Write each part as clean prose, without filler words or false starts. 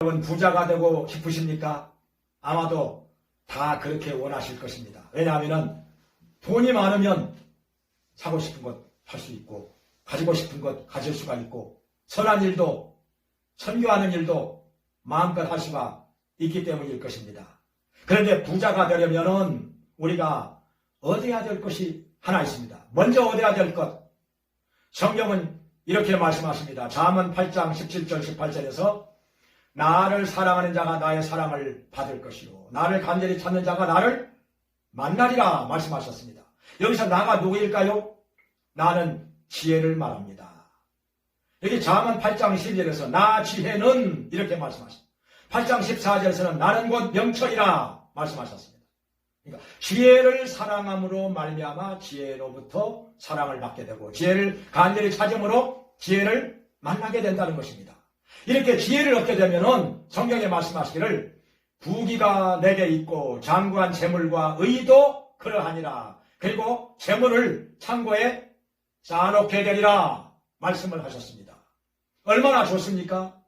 여러분 부자가 되고 싶으십니까? 아마도 다 그렇게 원하실 것입니다. 왜냐하면 돈이 많으면 사고 싶은 것 할 수 있고 가지고 싶은 것 가질 수가 있고 선한 일도 선교하는 일도 마음껏 할 수가 있기 때문일 것입니다. 그런데 부자가 되려면 우리가 얻어야 될 것이 하나 있습니다. 먼저 얻어야 될 것. 성경은 이렇게 말씀하십니다. 잠언 8장 17절 18절에서 나를 사랑하는 자가 나의 사랑을 받을 것이요 나를 간절히 찾는 자가 나를 만나리라 말씀하셨습니다. 여기서 나가 누구일까요? 나는 지혜를 말합니다. 여기 잠언 8장 12절에서 나 지혜는 이렇게 말씀하십니다. 8장 14절에서는 나는 곧 명철이라 말씀하셨습니다. 그러니까 지혜를 사랑함으로 말미암아 지혜로부터 사랑을 받게 되고 지혜를 간절히 찾음으로 지혜를 만나게 된다는 것입니다. 이렇게 지혜를 얻게 되면은 성경에 말씀하시기를 부귀가 내게 있고 장구한 재물과 의도 그러하니라. 그리고 재물을 창고에 쌓아놓게 되리라 말씀을 하셨습니다. 얼마나 좋습니까?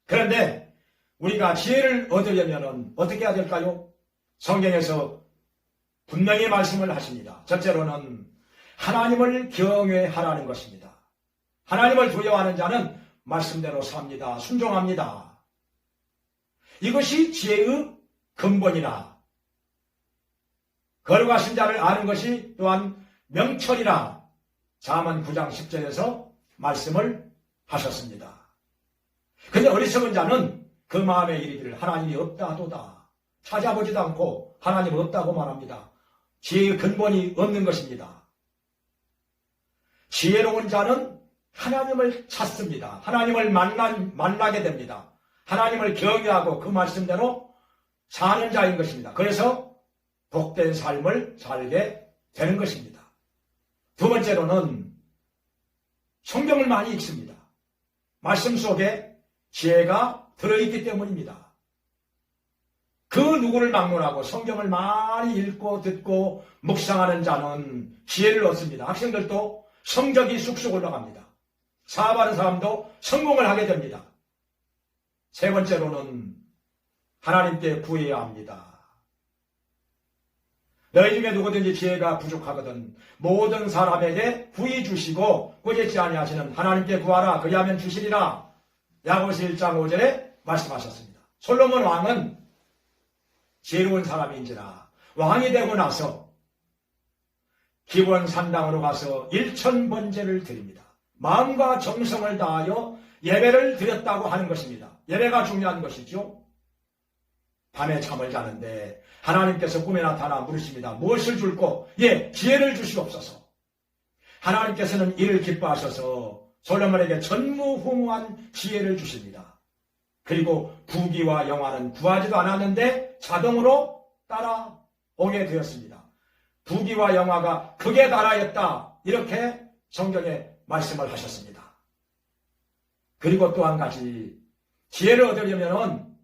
그런데 우리가 지혜를 얻으려면 어떻게 해야 될까요? 성경에서 분명히 말씀을 하십니다. 첫째로는 하나님을 경외하라는 것입니다. 하나님을 두려워하는 자는 말씀대로 삽니다. 순종합니다. 이것이 지혜의 근본이라. 거룩하신 자를 아는 것이 또한 명철이라. 잠언 9장 10절에서 말씀을 하셨습니다. 그런데 어리석은 자는 그 마음에 이르기를 하나님이 없다도다. 찾아보지도 않고 하나님 없다고 말합니다. 지혜의 근본이 없는 것입니다. 지혜로운 자는 하나님을 찾습니다. 하나님을 만나게 됩니다. 하나님을 경외하고 그 말씀대로 사는 자인 것입니다. 그래서 복된 삶을 살게 되는 것입니다. 두 번째로는 성경을 많이 읽습니다. 말씀 속에 지혜가 들어있기 때문입니다. 그 누구를 막론하고 성경을 많이 읽고 듣고 묵상하는 자는 지혜를 얻습니다. 학생들도 성적이 쑥쑥 올라갑니다. 사업하는 사람도 성공을 하게 됩니다. 세 번째로는 하나님께 구해야 합니다. 너희 중에 누구든지 지혜가 부족하거든 모든 사람에게 구히 주시고 꾸짖지 아니하시는 하나님께 구하라 그리하면 주시리라. 야고보서 1장 5절에 말씀하셨습니다. 솔로몬 왕은 지혜로운 사람인지라 왕이 되고 나서 기원 산당으로 가서 1000번제를 드립니다. 마음과 정성을 다하여 예배를 드렸다고 하는 것입니다. 예배가 중요한 것이죠. 밤에 잠을 자는데 하나님께서 꿈에 나타나 물으십니다. 무엇을 줄고? 지혜를 주시옵소서. 하나님께서는 이를 기뻐하셔서 솔로몬에게 전무후무한 지혜를 주십니다. 그리고 부귀와 영화는 구하지도 않았는데 자동으로 따라오게 되었습니다. 부귀와 영화가 극에 달하였다. 이렇게 성경에 말씀을 하셨습니다. 그리고 또 한 가지 지혜를 얻으려면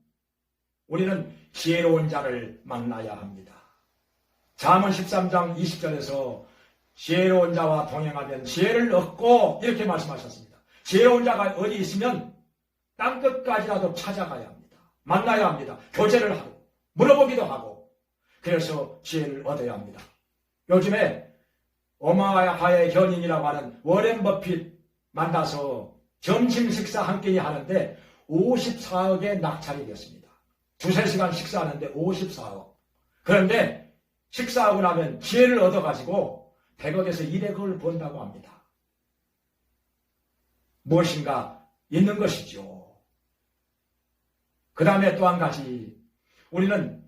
우리는 지혜로운 자를 만나야 합니다. 잠언 13장 20절에서 지혜로운 자와 동행하면 지혜를 얻고 이렇게 말씀하셨습니다. 지혜로운 자가 어디 있으면 땅끝까지라도 찾아가야 합니다. 만나야 합니다. 교제를 하고 물어보기도 하고 그래서 지혜를 얻어야 합니다. 요즘에 오마하의 현인이라고 하는 워렌 버핏 만나서 점심 식사 한 끼니 하는데 54억에 낙찰이 되었습니다. 두세 시간 식사하는데 54억. 그런데 식사하고 나면 지혜를 얻어가지고 100억에서 200억을 번다고 합니다. 무엇인가 있는 것이죠. 그 다음에 또 한 가지 우리는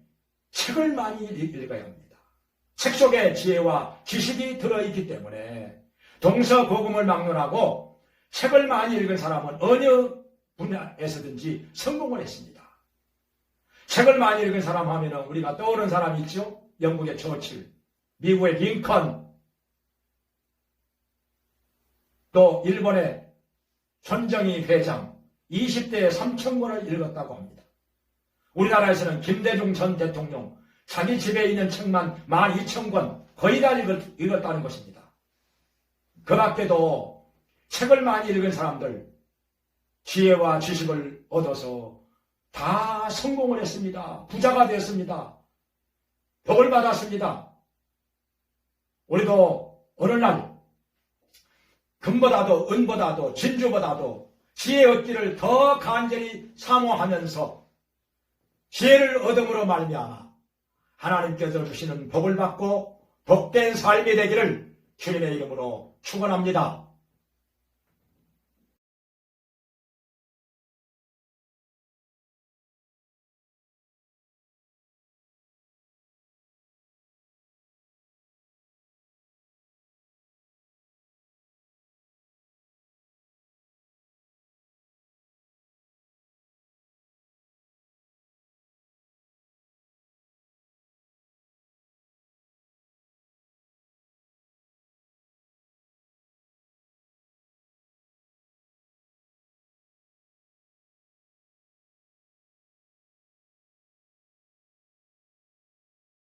책을 많이 읽어야 합니다. 책 속에 지혜와 지식이 들어있기 때문에 동서고금을 막론하고 책을 많이 읽은 사람은 어느 분야에서든지 성공을 했습니다. 책을 많이 읽은 사람 하면 우리가 떠오르는 사람이 있죠. 영국의 처칠, 미국의 링컨, 또 일본의 손정희 회장 20대에 3,000권을 읽었다고 합니다. 우리나라에서는 김대중 전 대통령 자기 집에 있는 책만 12,000권 거의 다 읽었다는 것입니다. 그 밖에도 책을 많이 읽은 사람들 지혜와 지식을 얻어서 다 성공을 했습니다. 부자가 되었습니다. 복을 받았습니다. 우리도 어느 날 금보다도 은보다도 진주보다도 지혜 얻기를 더 간절히 사모하면서 지혜를 얻음으로 말미암아 하나님께서 주시는 복을 받고 복된 삶이 되기를 주님의 이름으로 축원합니다.